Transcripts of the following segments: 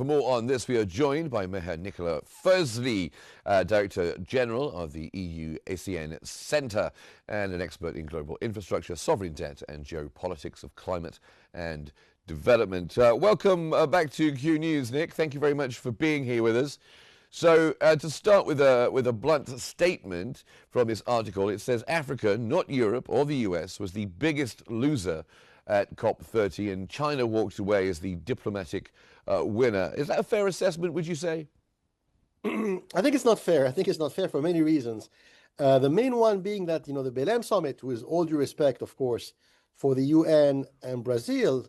For more on this, we are joined by Maher Nicolas Firzli, Director General of the EU-ASEAN Centre and an expert in global infrastructure, sovereign debt and geopolitics of climate and development. Welcome back to Q News, Nick. Thank you very much for being here with us. So to start with a blunt statement from this article, it says Africa, not Europe or the US, was the biggest loser at COP30 and China walked away as the diplomatic winner. Is that a fair assessment, would you say? I think it's not fair. I think it's not fair for many reasons. The main one being that, the Belém summit, with all due respect, of course, for the UN and Brazil,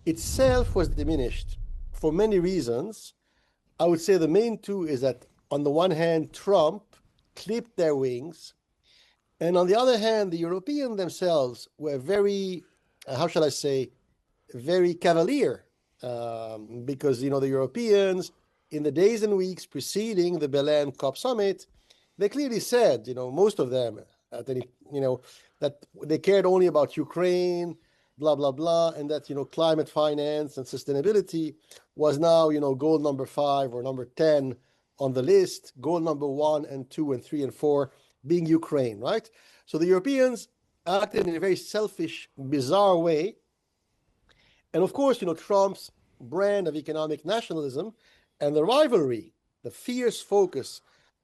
itself was diminished for many reasons. I would say the main two is that, on the one hand, Trump clipped their wings, and on the other hand, the Europeans themselves were very, how shall I say, very cavalier, because, the Europeans, in the days and weeks preceding the Belém COP summit, they clearly said, most of them, that they cared only about Ukraine, blah, blah, blah, and that, climate finance and sustainability was now, goal number 5 or number 10 on the list, goal number 1 and 2 and 3 and 4 being Ukraine, right? So the Europeans acted in a very selfish, bizarre way. And of course, Trump's brand of economic nationalism and the rivalry, the fierce focus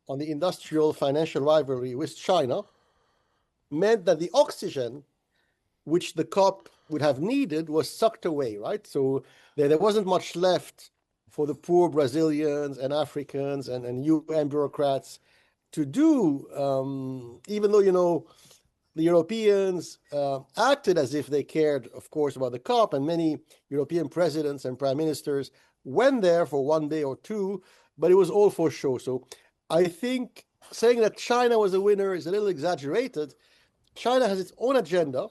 on the industrial financial rivalry with China meant that the oxygen which the COP would have needed was sucked away, right? So there wasn't much left for the poor Brazilians and Africans and UN bureaucrats to do, even though, the Europeans acted as if they cared, of course, about the COP, and many European presidents and prime ministers went there for one day or two, but it was all for show. So I think saying that China was a winner is a little exaggerated. China has its own agenda,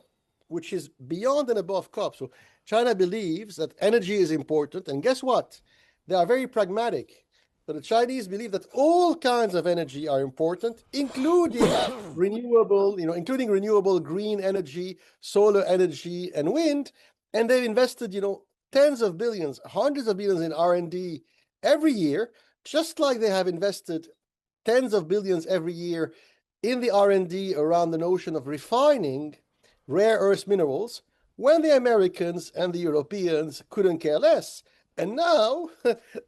which is beyond and above COP. So China believes that energy is important, and guess what? They are very pragmatic. So the Chinese believe that all kinds of energy are important, including renewable green energy, solar energy, and wind. And they've invested, tens of billions, hundreds of billions in R&D every year, just like they have invested tens of billions every year in the R&D around the notion of refining rare earth minerals, when the Americans and the Europeans couldn't care less. And now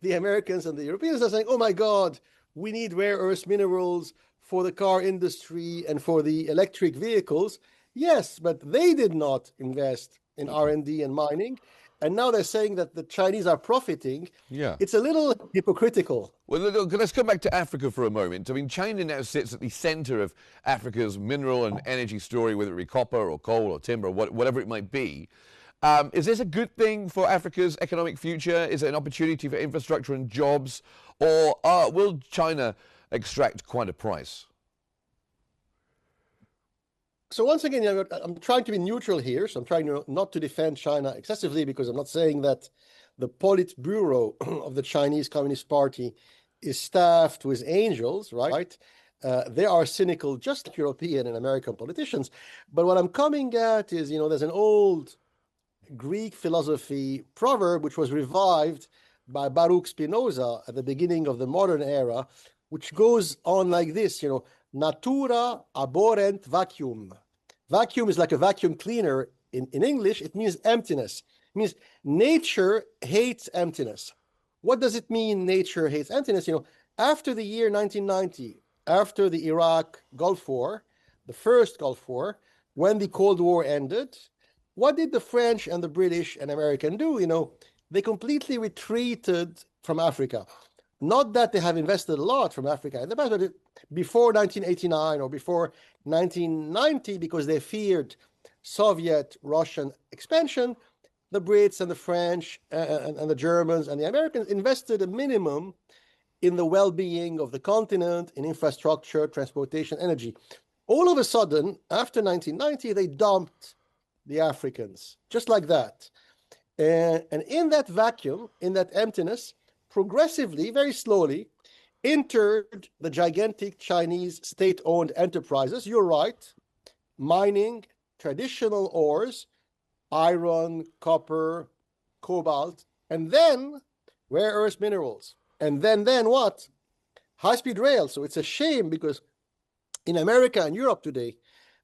the Americans and the Europeans are saying, oh my God, we need rare earth minerals for the car industry and for the electric vehicles. Yes, but they did not invest in R&D and mining. And now they're saying that the Chinese are profiting. Yeah. It's a little hypocritical. Well, look, let's come back to Africa for a moment. I mean, China now sits at the center of Africa's mineral and energy story, whether it be copper or coal or timber, whatever it might be. Is this a good thing for Africa's economic future? Is it an opportunity for infrastructure and jobs? Or will China extract quite a price? So once again, I'm trying to be neutral here. So I'm trying not to defend China excessively, because I'm not saying that the Politburo of the Chinese Communist Party is staffed with angels, right? They are cynical, just like European and American politicians. But what I'm coming at is, there's an old Greek philosophy proverb which was revived by Baruch Spinoza at the beginning of the modern era, which goes on like this, natura abhorrent vacuum. Vacuum is like a vacuum cleaner in English. It means emptiness. It means nature hates emptiness. What does it mean, nature hates emptiness? After the year 1990, after the Iraq Gulf War, the first Gulf War, when the Cold War ended, what did the French and the British and American do? They completely retreated from Africa. Not that they have invested a lot from Africa in the past, but before 1989 or before 1990, because they feared Soviet Russian expansion, the Brits and the French and the Germans and the Americans invested a minimum in the well-being of the continent, in infrastructure, transportation, energy. All of a sudden, after 1990, they dumped the Africans, just like that. And in that vacuum, in that emptiness, progressively, very slowly, entered the gigantic Chinese state-owned enterprises. You're right, mining traditional ores, iron, copper, cobalt, and then rare earth minerals. And then what? High-speed rail. So it's a shame because in America and Europe today,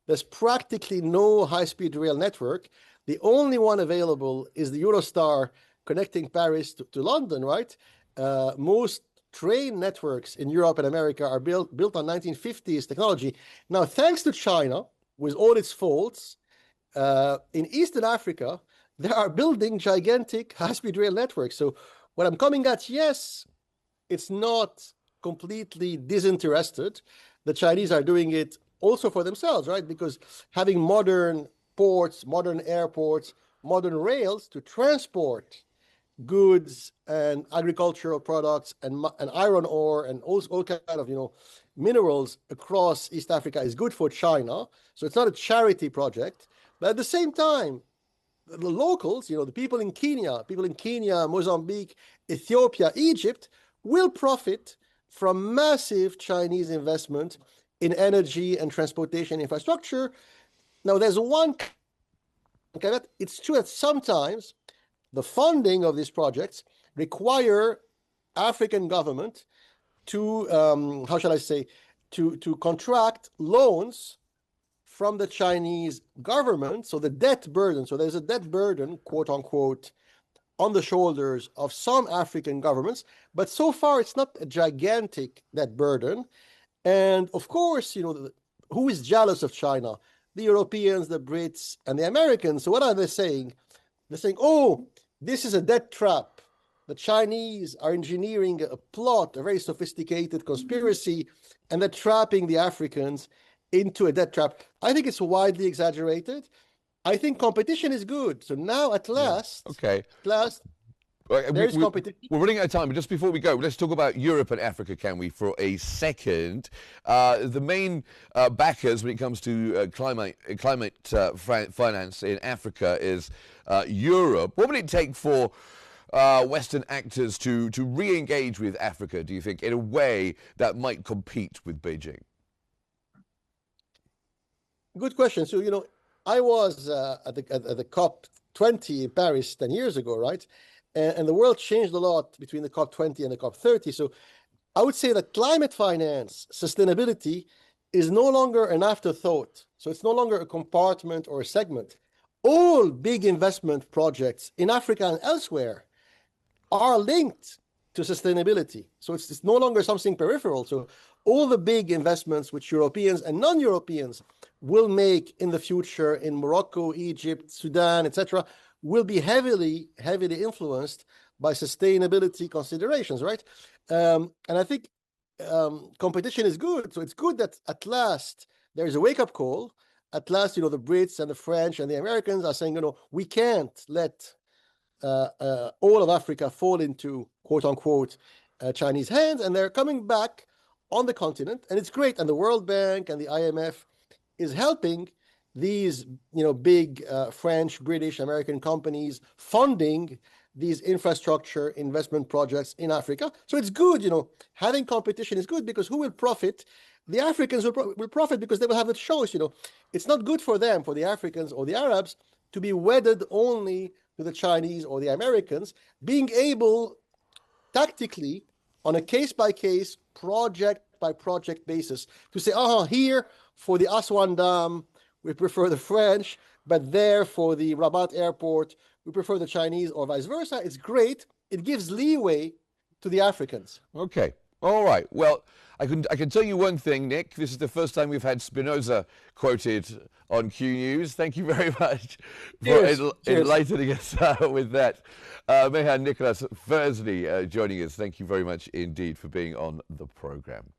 there's practically no high-speed rail network. The only one available is the Eurostar connecting Paris to London, right? Most train networks in Europe and America are built on 1950s technology. Now, thanks to China, with all its faults, in Eastern Africa, they are building gigantic high-speed rail networks. So what I'm coming at, yes, it's not completely disinterested. The Chinese are doing it also for themselves, right? Because having modern ports, modern airports, modern rails to transport goods and agricultural products and iron ore and all kind of minerals across East Africa is good for China. So it's not a charity project, but at the same time, the locals, the people in Kenya, Mozambique, Ethiopia, Egypt, will profit from massive Chinese investment in energy and transportation infrastructure. Now, there's one caveat. It's true that sometimes the funding of these projects require African government to, how shall I say, to contract loans from the Chinese government. So the debt burden, so there's a debt burden, quote unquote, on the shoulders of some African governments, but so far it's not a gigantic debt burden. And of course, who is jealous of China? The Europeans, the Brits, and the Americans. So what are they saying? They're saying, oh, this is a debt trap. The Chinese are engineering a plot, a very sophisticated conspiracy, and they're trapping the Africans into a debt trap. I think it's widely exaggerated. I think competition is good. So now at last, okay, there's competition. We're running out of time, but just before we go, let's talk about Europe and Africa, can we, for a second? The main backers when it comes to climate finance in Africa is Europe. What would it take for Western actors to re-engage with Africa, do you think, in a way that might compete with Beijing? Good question. So, I was at the COP20 in Paris 10 years ago, right? And the world changed a lot between the COP20 and the COP30. So I would say that climate finance, sustainability, is no longer an afterthought. So it's no longer a compartment or a segment. All big investment projects in Africa and elsewhere are linked to sustainability. So it's no longer something peripheral. So all the big investments which Europeans and non-Europeans will make in the future in Morocco, Egypt, Sudan, etc., will be heavily influenced by sustainability considerations, right? And I think competition is good. So it's good that at last there is a wake-up call. At last, the Brits and the French and the Americans are saying, we can't let all of Africa fall into, quote unquote, Chinese hands. And they're coming back on the continent. And it's great. And the World Bank and the IMF is helping these, big French, British, American companies funding these infrastructure investment projects in Africa. So it's good, having competition is good because who will profit? The Africans will profit because they will have a choice. It's not good for them, for the Africans or the Arabs, to be wedded only to the Chinese or the Americans. Being able tactically on a case-by-case, project-by-project basis to say, here for the Aswan Dam, we prefer the French, but there for the Rabat airport, we prefer the Chinese, or vice versa. It's great. It gives leeway to the Africans. Okay. All right. Well, I can tell you one thing, Nick. This is the first time we've had Spinoza quoted on Q News. Thank you very much for enlightening us with that. Maher Nicolas Firzli joining us. Thank you very much indeed for being on the program.